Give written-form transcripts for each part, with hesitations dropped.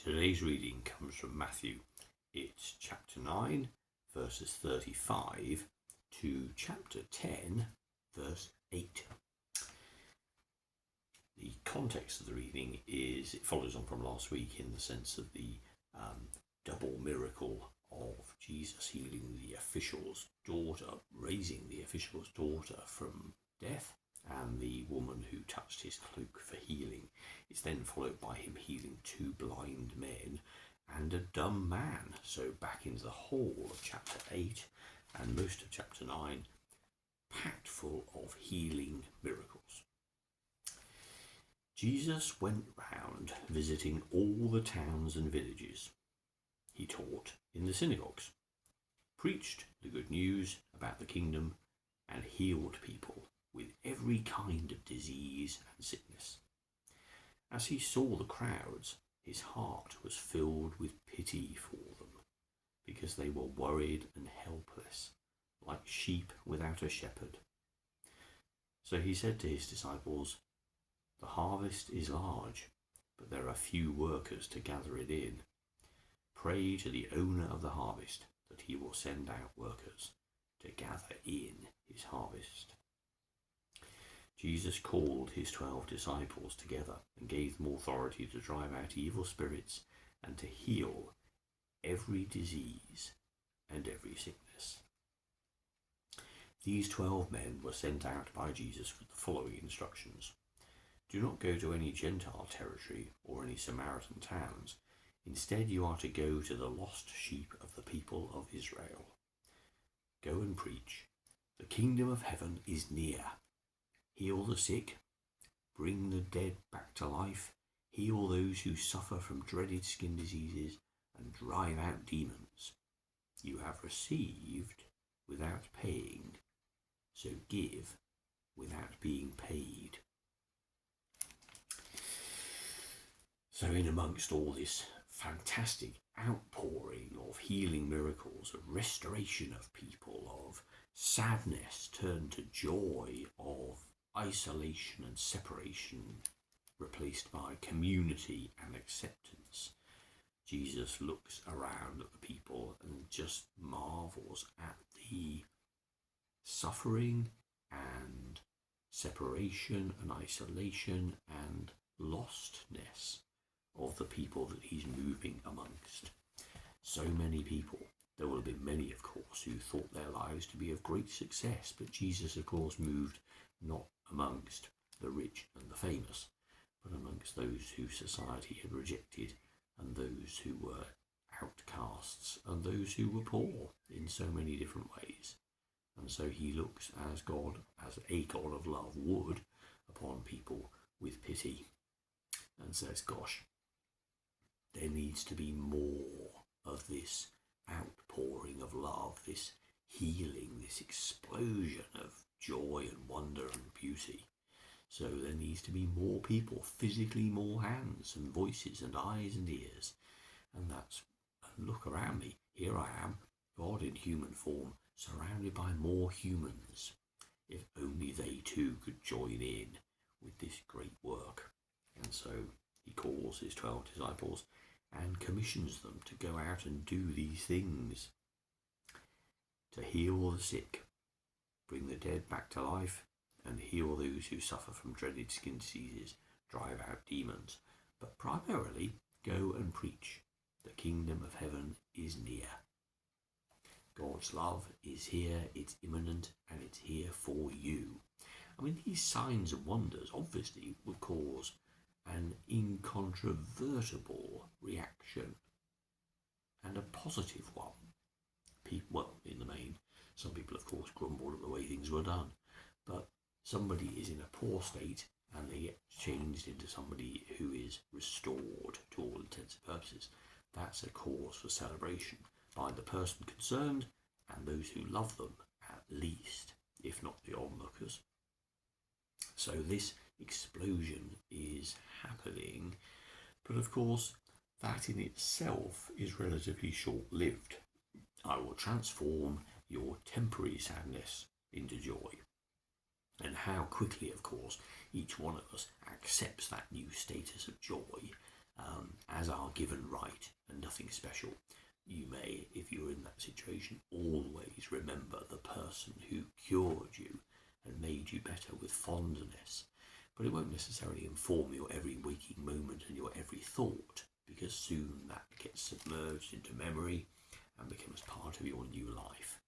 Today's reading comes from Matthew. It's chapter 9, verses 35 to chapter 10, verse 8. The context of the reading is, it follows on from last week in the sense of the double miracle of Jesus healing the official's daughter, raising the official's daughter from death, and the woman who touched his cloak for healing. It's then followed by him healing two blind men and a dumb man. So back into the whole of chapter 8 and most of chapter 9, packed full of healing miracles. Jesus went round visiting all the towns and villages. He taught in the synagogues, preached the good news about the kingdom, and healed people with every kind of disease and sickness. As he saw the crowds, his heart was filled with pity for them, because they were worried and helpless, like sheep without a shepherd. So he said to his disciples, "The harvest is large, but there are few workers to gather it in. Pray to the owner of the harvest that he will send out workers to gather in his harvest." Jesus called his 12 disciples together and gave them authority to drive out evil spirits and to heal every disease and every sickness. These 12 men were sent out by Jesus with the following instructions. Do not go to any Gentile territory or any Samaritan towns. Instead, you are to go to the lost sheep of the people of Israel. Go and preach. The kingdom of heaven is near. Heal the sick, bring the dead back to life, heal those who suffer from dreaded skin diseases, and drive out demons. You have received without paying, so give without being paid. So in amongst all this fantastic outpouring of healing miracles, of restoration of people, of sadness turned to joy, of isolation and separation replaced by community and acceptance, Jesus looks around at the people and just marvels at the suffering and separation and isolation and lostness of the people that he's moving amongst. So many people. There will have been many, of course, who thought their lives to be of great success, but Jesus, of course, moved not amongst the rich and the famous, but amongst those who society had rejected, and those who were outcasts, and those who were poor in so many different ways. And so he looks as God, as a God of love would, upon people with pity, and says, gosh, there needs to be more of this outpouring of love, this healing, this explosion of joy and wonder and beauty. So there needs to be more people, physically more hands and voices and eyes and ears. And look around me. Here I am, God in human form, surrounded by more humans. If only they too could join in with this great work. And so he calls his 12 disciples and commissions them to go out and do these things. To heal the sick, bring the dead back to life, and heal those who suffer from dreaded skin diseases, drive out demons. But primarily, go and preach. The kingdom of heaven is near. God's love is here, it's imminent, and it's here for you. I mean, these signs and wonders obviously would cause an incontrovertible reaction, and a positive one. Well, in the main, some people, of course, grumbled at the way things were done, but somebody is in a poor state and they get changed into somebody who is restored to all intents and purposes. That's a cause for celebration by the person concerned and those who love them, at least, if not the onlookers. So this explosion is happening, but of course that in itself is relatively short-lived. I will transform your temporary sadness into joy. And how quickly, of course, each one of us accepts that new status of joy as our given right and nothing special. You may, if you're in that situation, always remember the person who cured you and made you better with fondness, but it won't necessarily inform your every waking moment and your every thought, because soon that gets submerged into memory and becomes part of your new life.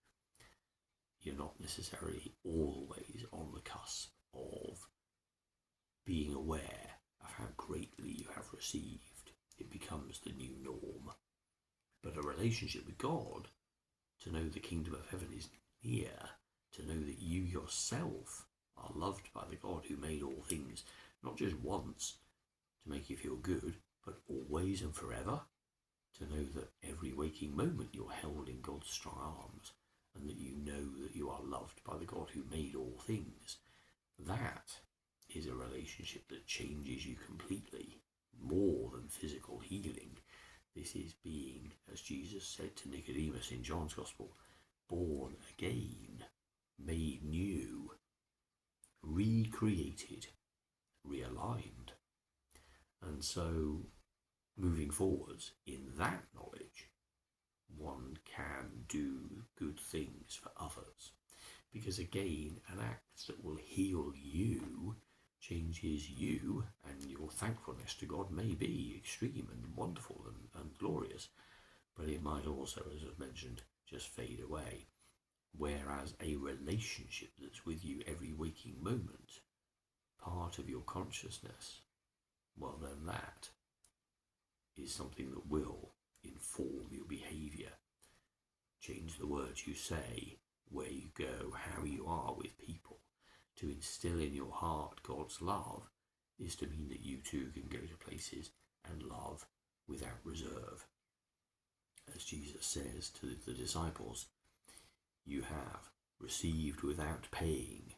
You're not necessarily always on the cusp of being aware of how greatly you have received. It becomes the new norm. But a relationship with God, to know the kingdom of heaven is near, to know that you yourself are loved by the God who made all things, not just once to make you feel good, but always and forever, to know that every waking moment you're held in God's strong arms, and that you know that you are loved by the God who made all things. That is a relationship that changes you completely, more than physical healing. This is being, as Jesus said to Nicodemus in John's Gospel, born again, made new, recreated, realigned. And so, moving forwards in that knowledge, one can do good things for others. Because again, an act that will heal you changes you, and your thankfulness to God may be extreme and wonderful and glorious, but it might also, as I've mentioned, just fade away. Whereas a relationship that's with you every waking moment, part of your consciousness, well then that is something that will inform your behaviour, change the words you say, where you go, how you are with people. To instill in your heart God's love is to mean that you too can go to places and love without reserve. As Jesus says to the disciples, you have received without paying,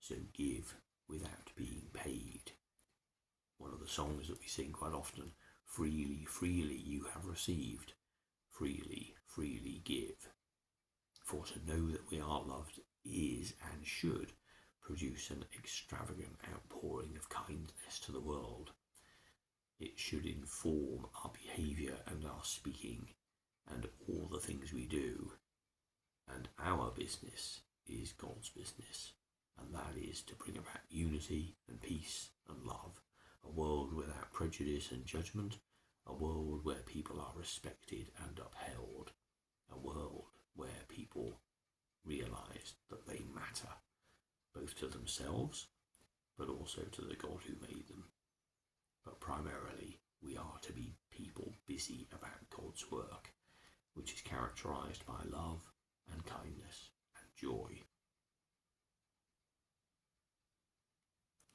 so give without being paid. One of the songs that we sing quite often, freely, freely you have received, freely, freely give. For to know that we are loved is and should produce an extravagant outpouring of kindness to the world. It should inform our behaviour and our speaking and all the things we do. And our business is God's business, and that is to bring about unity and peace and love, a world without prejudice and judgment, a world where people are respected and upheld, a world where people realise that they matter, both to themselves, but also to the God who made them. But primarily, we are to be people busy about God's work, which is characterised by love and kindness and joy.